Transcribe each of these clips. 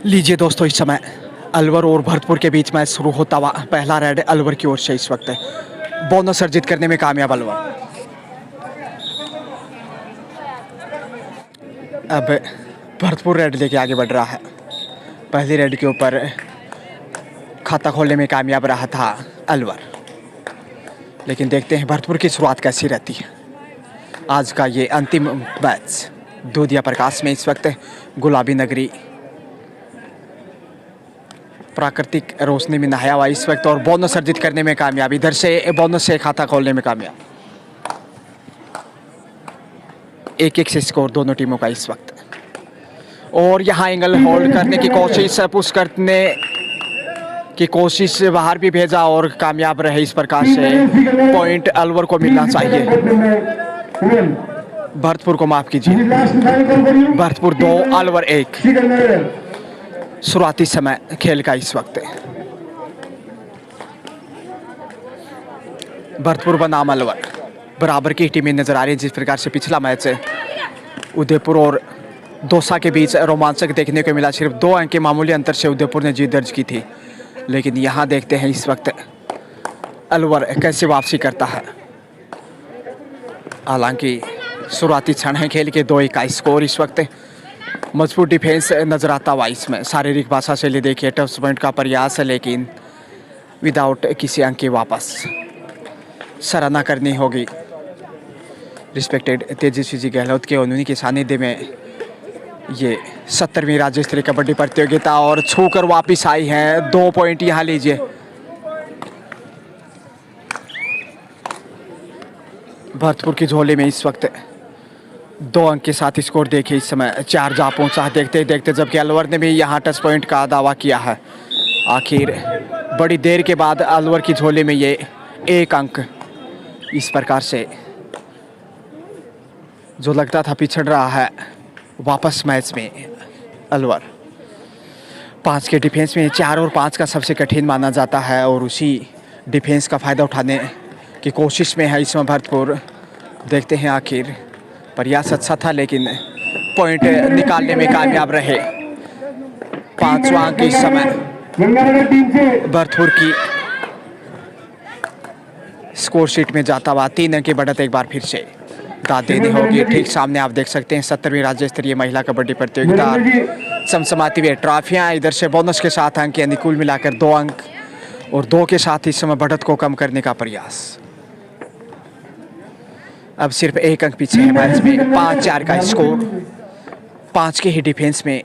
लीजिए दोस्तों, इस समय अलवर और भरतपुर के बीच मैच शुरू होता हुआ। पहला रेड अलवर की ओर से इस वक्त बोनस अर्जित करने में कामयाब अलवर। अब भरतपुर रेड लेके आगे बढ़ रहा है। पहली रेड के ऊपर खाता खोलने में कामयाब रहा था अलवर, लेकिन देखते हैं भरतपुर की शुरुआत कैसी रहती है। आज का ये अंतिम मैच दूधिया प्रकाश में इस वक्त गुलाबी नगरी प्राकृतिक रोशनी में नहाया हुआ इस वक्त और बोनस अर्जित करने में कामयाब। इधर से बोनस से खाता खोलने में कामयाब। 1-1 से स्कोर दोनों टीमों का इस वक्त। और यहाँ एंगल होल्ड करने की कोशिश, पुश करने की कोशिश, बाहर भी भेजा और कामयाब रहे। इस प्रकार से पॉइंट अलवर को मिलना चाहिए। भरतपुर को माफ कीजिए, भरतपुर 2 अलवर 1। शुरुआती समय खेल का इस वक्त भरतपुर बनाम अलवर बराबर की टीमें नजर आ रही है। जिस प्रकार से पिछला मैच उदयपुर और दौसा के बीच रोमांचक देखने को मिला, सिर्फ 2 अंक के मामूली अंतर से उदयपुर ने जीत दर्ज की थी। लेकिन यहां देखते हैं इस वक्त अलवर कैसे वापसी करता है। हालांकि शुरुआती क्षण है खेल के, 2-1 का स्कोर इस वक्त। मजबूत डिफेंस नजर आता हुआ इसमें। शारीरिक भाषा से ले देखिए, टच पॉइंट का प्रयास है लेकिन विदाउट किसी अंक के वापस। सराहना करनी होगी रिस्पेक्टेड तेजस्वी जी गहलोत के, उन्हीं के सानिध्य में ये 70वीं राज्य स्तरीय कबड्डी प्रतियोगिता और छूकर वापिस आई है। 2 पॉइंट यहाँ लीजिए। भरतपुर की झोली में इस वक्त 2 अंक के साथ स्कोर देखिए इस समय 4 जा पहुंचा देखते देखते, जबकि अलवर ने भी यहाँ टच पॉइंट का दावा किया है। आखिर बड़ी देर के बाद अलवर की झोली में ये 1 अंक। इस प्रकार से जो लगता था पिछड़ रहा है, वापस मैच में अलवर 5 के डिफेंस में 4 और 5 का सबसे कठिन माना जाता है और उसी डिफेंस का फ़ायदा उठाने की कोशिश में है इसमें भरतपुर। देखते हैं, आखिर प्रयास अच्छा था लेकिन पॉइंट निकालने में कामयाब रहे। 5वां अंक इस समय भरतपुर की स्कोर शीट में जाता हुआ। 3 अंक की बढ़त एक बार फिर से दाद देनी होगी। ठीक सामने आप देख सकते हैं 70वीं राज्य स्तरीय महिला कबड्डी प्रतियोगिता, समसमाती हुए ट्रॉफियां। इधर से बोनस के साथ अंक अनुकूल मिलाकर 2 अंक और 2 के साथ इस समय बढ़त को कम करने का प्रयास। अब सिर्फ 1 अंक पीछे है मैच में। 5-4 का स्कोर। 5 के ही डिफेंस में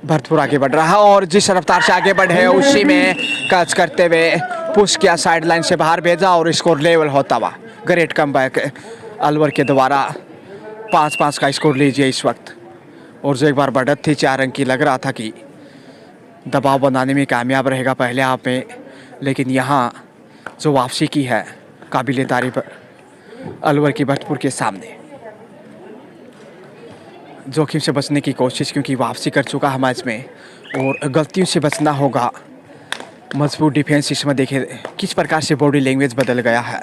भरतपुर आगे बढ़ रहा है और जिस रफ्तार से आगे बढ़े उसी में कैच करते हुए पुश किया, साइड लाइन से बाहर भेजा और स्कोर लेवल होता हुआ। ग्रेट कमबैक अलवर के द्वारा। 5-5 का स्कोर लीजिए इस वक्त। और जो एक बार बढ़त थी 4 अंक की, लग रहा था कि दबाव बनाने में कामयाब रहेगा पहले हाफ में, लेकिन यहाँ जो वापसी की है काबिल तारीफ अलवर की भरतपुर के सामने। जोखिम से बचने की कोशिश, क्योंकि वापसी कर चुका है मैच में और गलतियों से बचना होगा। मजबूत डिफेंस इसमें देखे किस प्रकार से बॉडी लैंग्वेज बदल गया है।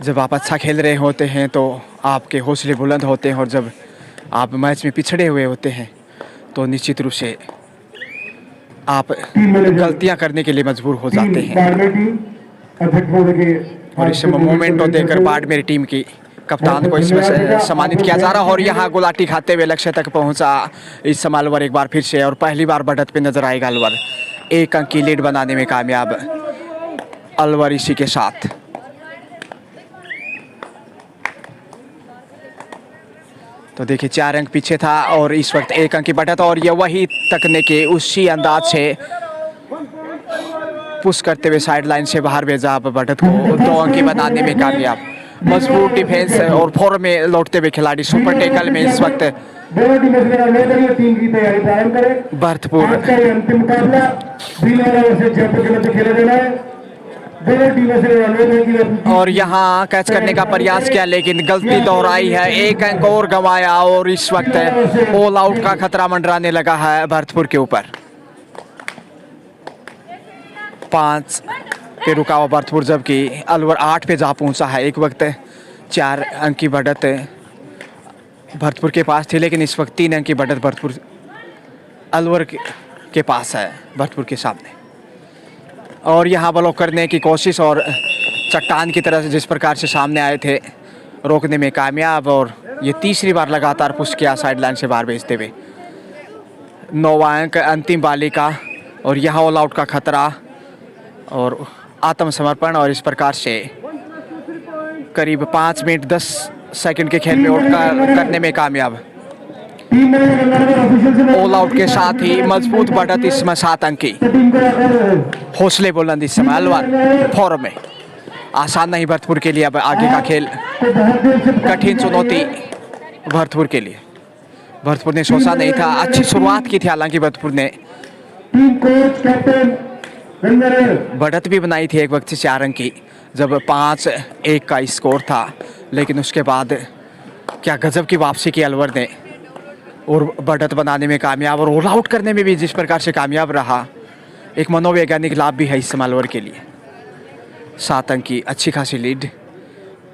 जब आप अच्छा खेल रहे होते हैं तो आपके हौसले बुलंद होते हैं और जब आप मैच में पिछड़े हुए होते हैं तो निश्चित रूप से आप गलतियां करने के लिए मजबूर हो जाते हैं। और इस मोमेंटो देकर बाड़मेर टीम की कप्तान को इसमें सम्मानित किया जा रहा है और यहाँ गुलाटी खाते हुए लक्ष्य तक पहुंचा इस समय अलवर एक बार फिर से। और पहली बार बढ़त पे नजर आएगा अलवर। 1 अंक की लीड बनाने में कामयाब अलवर इसी के साथ। तो देखिए 4 अंक पीछे था और इस वक्त 1 अंक की बढ़त और ये वही तकने के उसी अंदाज से पुश करते हुए साइड लाइन से बाहर भेजा बढ़त को 2 अंक की बनाने में कामयाब। मजबूत डिफेंस और फॉर्म में लौटते हुए खिलाड़ी सुपर टेकल में इस वक्त भरतपुर। और यहाँ कैच करने का प्रयास किया लेकिन गलती दोहराई है। 1 अंक और गंवाया और इस वक्त ऑल आउट का खतरा मंडराने लगा है भरतपुर के ऊपर। 5 पे रुका हुआ भरतपुर, जबकि अलवर 8 पे जा पहुंचा है। एक वक्त 4 अंक की बढ़त भरतपुर के पास थी, लेकिन इस वक्त 3 अंक की बढ़त भरतपुर अलवर के पास है, भरतपुर के सामने। और यहाँ ब्लॉक करने की कोशिश और चट्टान की तरह से जिस प्रकार से सामने आए थे रोकने में कामयाब, और ये तीसरी बार लगातार पुश किया साइड लाइन से बाहर भेजते हुए। 9वां अंक अंतिम बाली का, और यहाँ ऑल आउट का खतरा और आत्मसमर्पण, और इस प्रकार से करीब 5 मिनट 10 सेकंड के खेल में आउट करने में कामयाब। ऑल आउट के साथ ही मजबूत बढ़त इस समय 7 अंक की। हौसले बुलंद इस समय अलवर फॉर्म में। आसान नहीं भरतपुर के लिए अब आगे का खेल, कठिन चुनौती भरतपुर के लिए। भरतपुर ने सोचा नहीं था, अच्छी शुरुआत की थी हालांकि भरतपुर ने बढ़त भी बनाई थी एक वक्त से 4 अंक की, जब 5-1 का स्कोर था, लेकिन उसके बाद क्या गजब की वापसी की अलवर ने, और बढ़त बनाने में कामयाब और ऑल आउट करने में भी जिस प्रकार से कामयाब रहा। एक मनोवैज्ञानिक लाभ भी है इस समय अलवर के लिए। 7 अंक की अच्छी खासी लीड,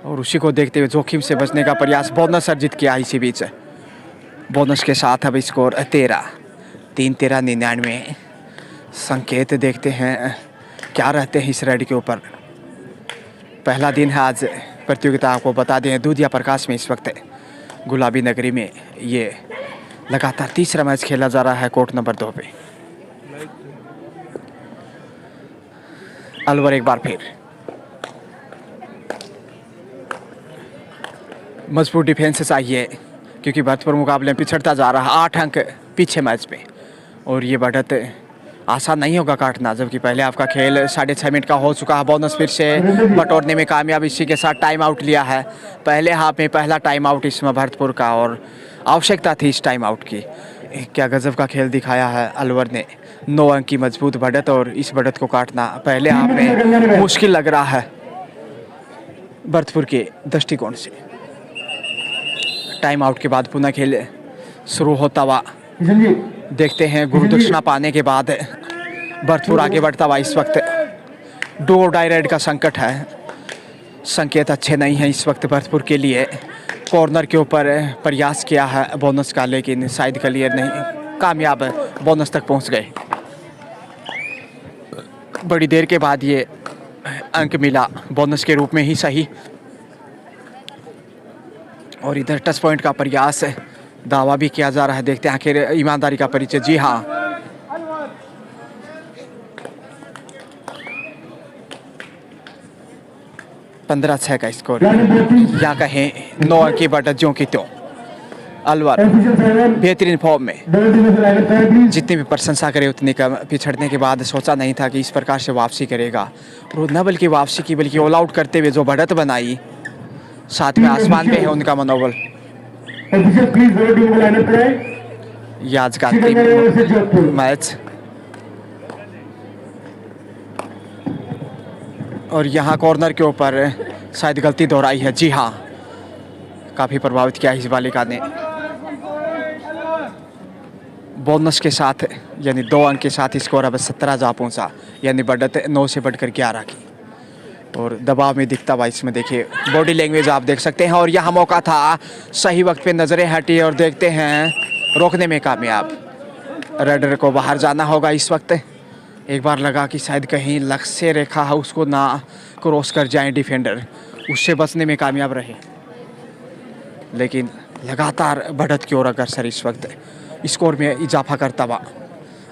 और उसी को देखते हुए जोखिम से बचने का प्रयास, बोनस अर्जित किया इसी बीच। बोनस के साथ अब स्कोर 13-99। संकेत देखते हैं क्या रहते हैं इस रेड के ऊपर। पहला दिन है आज प्रतियोगिता, आपको बता दें दूधिया प्रकाश में इस वक्त गुलाबी नगरी में ये लगातार तीसरा मैच खेला जा रहा है कोर्ट नंबर 2 पे। अलवर एक बार फिर मजबूत डिफेंस चाहिए, क्योंकि भरतपुर मुकाबले में पिछड़ता जा रहा है 8 अंक पीछे मैच में, और ये बढ़त आसान नहीं होगा काटना, जबकि पहले आपका खेल 6.5 मिनट का हो चुका है। बोनस फिर से बटोरने में कामयाब, इसी के साथ टाइम आउट लिया है पहले हाफ में। पहला टाइम आउट इसमें भरतपुर का, और आवश्यकता थी इस टाइम आउट की। क्या गजब का खेल दिखाया है अलवर ने। 9 अंक की मजबूत बढ़त, और इस बढ़त को काटना पहले हाफ में मुश्किल लग रहा है भरतपुर के दृष्टिकोण से। टाइम आउट के बाद पुनः खेल शुरू होता हुआ देखते हैं। गुरुदक्षिणा पाने के बाद भरतपुर आगे बढ़ता हुआ इस वक्त डू और डाई रेड का संकट है। संकेत अच्छे नहीं हैं इस वक्त भरतपुर के लिए। कॉर्नर के ऊपर प्रयास किया है बोनस का, लेकिन शायद क्लियर नहीं, कामयाब बोनस तक पहुंच गए। बड़ी देर के बाद ये अंक मिला, बोनस के रूप में ही सही। और इधर टच पॉइंट का प्रयास, दावा भी किया जा रहा है। देखते हैं आखिर ईमानदारी का परिचय। जी हाँ, पंद्रह 6 का स्कोर, या कहें 9 अंक की बढ़त ज्यों की त्यों। अलवर बेहतरीन फॉर्म में, जितनी भी प्रशंसा करे उतनी कम। पिछड़ने के बाद सोचा नहीं था कि इस प्रकार से वापसी करेगा, और न बल्कि वापसी की बल्कि ऑल आउट करते हुए जो बढ़त बनाई, साथ में आसमान पे है उनका मनोबल। ये आज का अंतिम मैच, और यहाँ कॉर्नर के ऊपर शायद गलती दोहराई है। जी हाँ, काफ़ी प्रभावित किया इस बालिका ने। बोनस के साथ यानी 2 अंक के साथ स्कोर अब 17 जा पहुँचा, यानी बढ़त 9 से बढ़कर 11 की। और दबाव में दिखता हुआ इसमें देखिए बॉडी लैंग्वेज आप देख सकते हैं। और यहाँ मौका था, सही वक्त पे नज़रें हटी, और देखते हैं रोकने में कामयाब। रेडर को बाहर जाना होगा इस वक्त। एक बार लगा कि शायद कहीं लक्ष्य रेखा है उसको ना क्रॉस कर जाएं डिफेंडर, उससे बचने में कामयाब रहे, लेकिन लगातार बढ़त की ओर अग्रसर इस वक्त स्कोर में इजाफा करता हुआ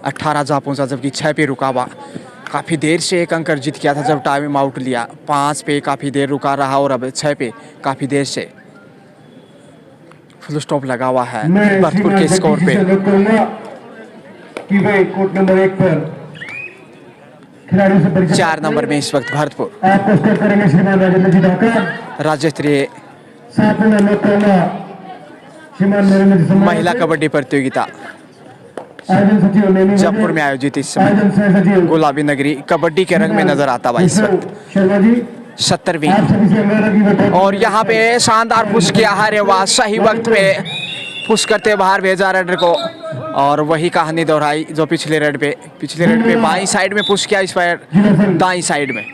18 जा पहुँचा, जबकि 6 पे रुका हुआ। काफ़ी देर से एक अंक अर्जित किया था जब टाइम आउट लिया, 5 पे काफ़ी देर रुका रहा, और अब 6 पे काफ़ी देर से फुल स्टॉप लगा हुआ है भरतपुर के स्कोर पे। कोर्ट नंबर 1 पर 4 नंबर में इस वक्त भरतपुर राज्य स्तरीय महिला कबड्डी प्रतियोगिता जयपुर में आयोजित इस समय गुलाबी नगरी कबड्डी के रंग में नजर आता हुआ इस वक्त 70वीं। और यहाँ पे शानदार पुश किया है रेवा, सही वक्त पे पुश करते बाहर भेजा रेडर को, और वही कहानी दोहराई जो पिछले रेड पे बाईं साइड में पुश किया, इस पर दाईं साइड में।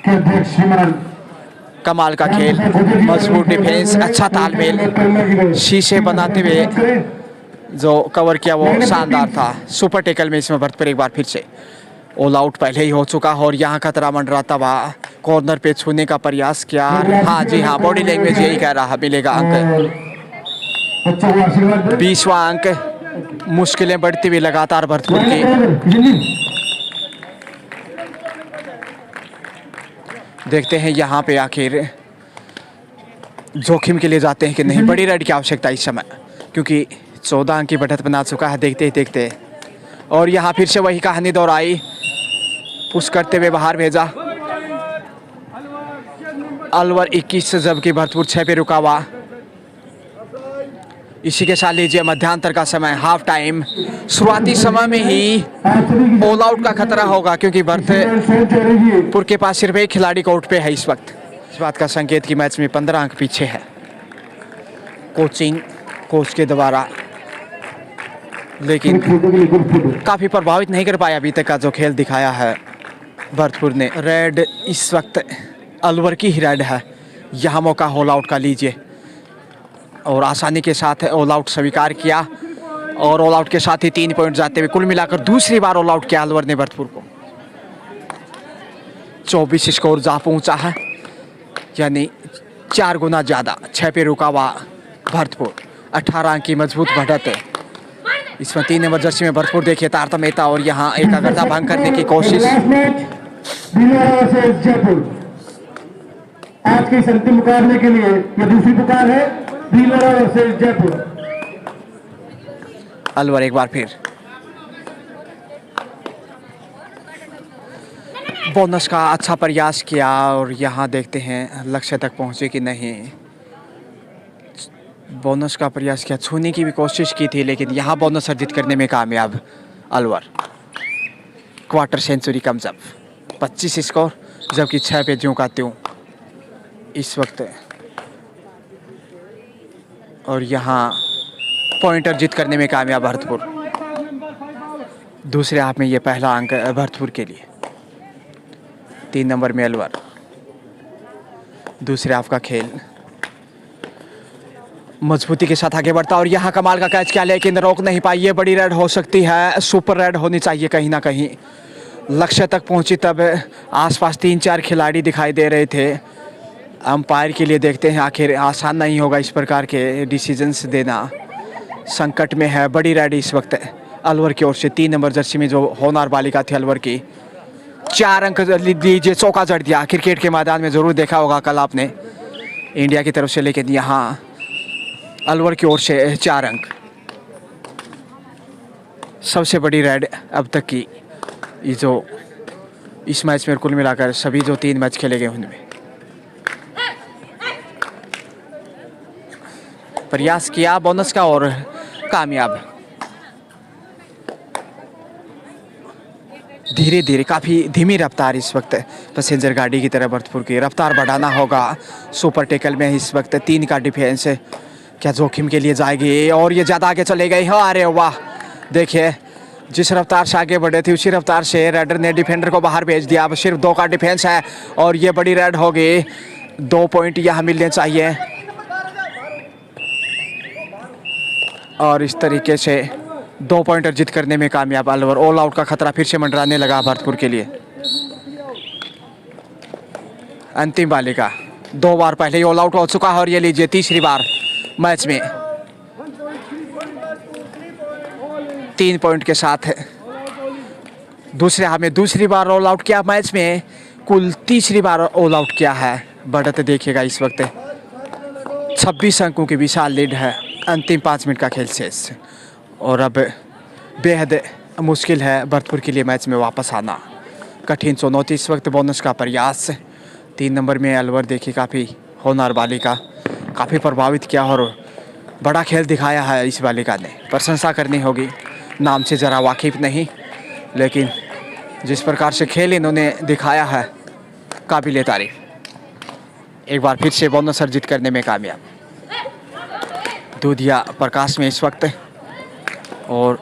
कमाल का खेल, मजबूत डिफेंस, अच्छा तालमेल, शीशे बनाते हुए जो कवर किया वो शानदार था। सुपर टेकल में इसमें भरतपुर एक बार फिर से ऑल आउट पहले ही हो चुका है और यहाँ खतरा मंडराता हुआ कॉर्नर पे छूने का प्रयास किया। हाँ जी हाँ, बॉडी लैंग्वेज यही कह रहा, मिलेगा अंक। 20वां अंक। मुश्किलें बढ़ती हुई लगातार भरतपुर की। देखते हैं यहाँ पे आखिर जोखिम के लिए जाते हैं कि नहीं। बड़ी रेड की आवश्यकता इस समय, क्योंकि 14 अंक की बढ़त बना चुका है देखते ही देखते। और यहाँ फिर से वही कहानी दोहराई, पुश करते हुए बाहर भेजा अलवर 21, जबकि भरतपुर 6 पे रुका हुआ। इसी के साथ लीजिए मध्यांतर का समय, हाफ टाइम। शुरुआती समय में ही ऑल आउट का खतरा होगा, क्योंकि भरतपुर के पास सिर्फ एक खिलाड़ी कोर्ट पे है इस वक्त। इस बात का संकेत कि मैच में 15 अंक पीछे है कोचिंग कोच के द्वारा, लेकिन काफ़ी प्रभावित नहीं कर पाया अभी तक का जो खेल दिखाया है भरतपुर ने। रेड इस वक्त अलवर की ही रेड है। यहाँ मौका ऑल आउट का लीजिए, और आसानी के साथ ऑल आउट स्वीकार किया और ऑल आउट के साथ ही 3 पॉइंट जाते हुए कुल मिलाकर दूसरी बार ऑल आउट किया अलवर ने भरतपुर को। 24 स्कोर जा पहुंचा है, यानी 4 गुना ज़्यादा। 6 पे रुका हुआ भरतपुर, 18 अंक की मजबूत बढ़त है। इसमें 3 नंबर जर्सी में भरतपुर देखिए तारतम्यता, और यहाँ एकाग्रता भंग करने की कोशिश। आज के अंतिम मुकाबले के लिए यह दूसरी पुकार है, भीलवाड़ा वर्सेस जयपुर। अलवर एक बार फिर बोनस का अच्छा प्रयास किया, और यहाँ देखते हैं लक्ष्य तक पहुँचे कि नहीं। बोनस का प्रयास किया, छूने की भी कोशिश की थी, लेकिन यहाँ बोनस अर्जित करने में कामयाब Alwar. Quarter century comes up, 25 score, जबकि 6 पे ज्यों का त्यों इस वक्त। और यहाँ पॉइंट अर्जित करने में कामयाब भरतपुर। दूसरे हाफ में ये पहला अंक भरतपुर के लिए। 3 नंबर में अलवर। दूसरे हाफ का खेल मजबूती के साथ आगे बढ़ता, और यहाँ कमाल का कैच किया, लेकिन रोक नहीं पाई। ये बड़ी रेड हो सकती है, सुपर रेड होनी चाहिए कहीं ना कहीं। लक्ष्य तक पहुंची तब आसपास 3-4 खिलाड़ी दिखाई दे रहे थे। अंपायर के लिए देखते हैं, आखिर आसान नहीं होगा इस प्रकार के डिसीजंस देना। संकट में है बड़ी रेड इस वक्त अलवर की ओर से। 3 नंबर जर्सी में जो होनहार बालिका थी अलवर की, 4 अंक लीजिए, चौका जड़ दिया। क्रिकेट के मैदान में ज़रूर देखा होगा कल आपने इंडिया की तरफ से, लेकिन यहाँ अलवर की ओर से 4 अंक। सबसे बड़ी रेड अब तक की ये जो इस मैच में कुल मिलाकर सभी जो 3 मैच खेले गए उनमें। प्रयास किया बोनस का और कामयाब। धीरे धीरे, काफ़ी धीमी रफ्तार इस वक्त पैसेंजर गाड़ी की तरह भरतपुर की रफ्तार बढ़ाना होगा। सुपर टेकल में इस वक्त 3 का डिफेंस क्या जोखिम के लिए जाएगी, और ये ज़्यादा आगे चले गए हैं। अरे वाह, देखिए जिस रफ्तार से आगे बढ़े थे उसी रफ्तार से रेडर ने डिफेंडर को बाहर भेज दिया। अब सिर्फ 2 का डिफेंस है, और ये बड़ी रेड होगी। 2 पॉइंट यहाँ मिलने चाहिए, और इस तरीके से 2 पॉइंट अर्जित करने में कामयाब अलवर। ऑल आउट का खतरा फिर से मंडराने लगा भरतपुर के लिए। अंतिम बालिका 2 बार पहले ही ऑल आउट हो चुका है, और ये लीजिए तीसरी बार मैच में 3 पॉइंट के साथ दूसरे हाफ में दूसरी बार ऑल आउट किया। मैच में कुल तीसरी बार ऑल आउट किया है। बढ़त देखिएगा इस वक्त 26 अंकों की विशाल लीड है। अंतिम 5 मिनट का खेल शेष, और अब बेहद मुश्किल है भरतपुर के लिए मैच में वापस आना। कठिन चुनौती इस वक्त। बोनस का प्रयास 3 नंबर में अलवर देखिए, काफ़ी होनहार बालिका, काफ़ी प्रभावित किया और बड़ा खेल दिखाया है इस बालिका ने। प्रशंसा करनी होगी, नाम से ज़रा वाकिफ़ नहीं, लेकिन जिस प्रकार से खेल इन्होंने दिखाया है काबिल तारीफ। एक बार फिर से बोनस अर्जित करने में कामयाब। दूधिया प्रकाश में इस वक्त, और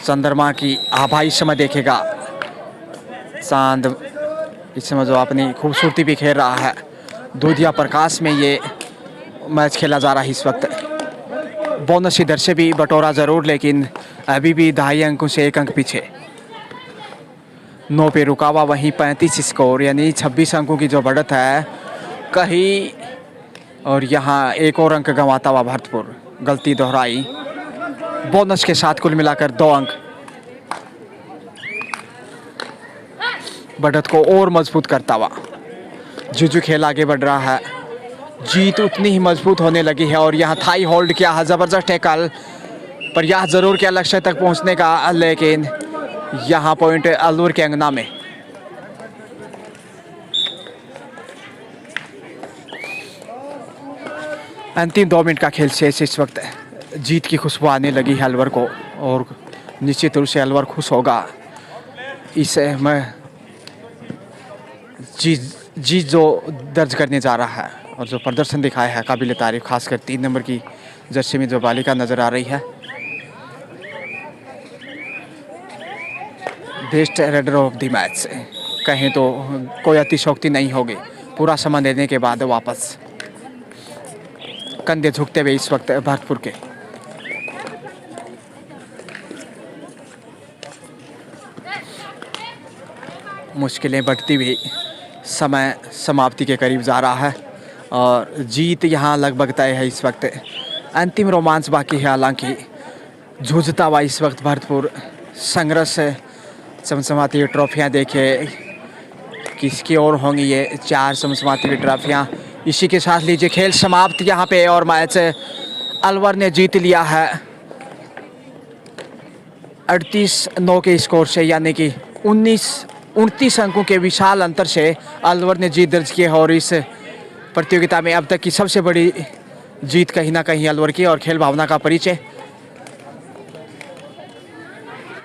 चंद्रमा की आभा इस समय देखेगा। चांद इस समय जो अपनी खूबसूरती भी खेल रहा है। दूधिया प्रकाश में ये मैच खेला जा रहा है इस वक्त। बोनस इधर से भी बटोरा ज़रूर, लेकिन अभी भी 2.5 अंकों से 1 अंक पीछे। 9 पे रुका हुआ, वहीं 35 स्कोर, यानी 26 अंकों की जो बढ़त है कहीं। और यहाँ एक और अंक गंवाता हुआ भरतपुर, गलती दोहराई। बोनस के साथ कुल मिलाकर 2 अंक। बढ़त को और मजबूत करता हुआ जुजू खेल आगे बढ़ रहा है। जीत उतनी ही मजबूत होने लगी है और यहाँ थाई होल्ड किया है, ज़बरदस्त टैकल, प्रयास ज़रूर किया लक्ष्य तक पहुँचने का, लेकिन यहाँ पॉइंट अलवर के अंगना में। अंतिम 2 मिनट का खेल शेष। इस वक्त जीत की खुशबू आने लगी है अलवर को और निश्चित रूप से अलवर खुश होगा। इसे मैं जीत जो दर्ज करने जा रहा है और जो प्रदर्शन दिखाया है काबिल तारीफ, खासकर 3 नंबर की जर्सी में जो बालिका नज़र आ रही है। Best raider of the match कहें तो कोई अतिशोक्ति नहीं होगी। पूरा समय देने के बाद वापस कंधे झुकते हुए इस वक्त भरतपुर के। मुश्किलें बढ़ती हुई समय समाप्ति के करीब जा रहा है और जीत यहाँ लगभग तय है। इस वक्त अंतिम रोमांच बाकी है, हालांकि जूझता हुआ इस वक्त भरतपुर संघर्ष समसमाती हुई ट्रॉफियाँ देखिए किसकी ओर होंगी ये 4 समसमाती हुई ट्रॉफियाँ। इसी के साथ लीजिए खेल समाप्त यहाँ पे और मैच अलवर ने जीत लिया है 38-9 के स्कोर से, यानी कि 29 अंकों के विशाल अंतर से अलवर ने जीत दर्ज की है और इस प्रतियोगिता में अब तक की सबसे बड़ी जीत कहीं ना कहीं अलवर की और खेल भावना का परिचय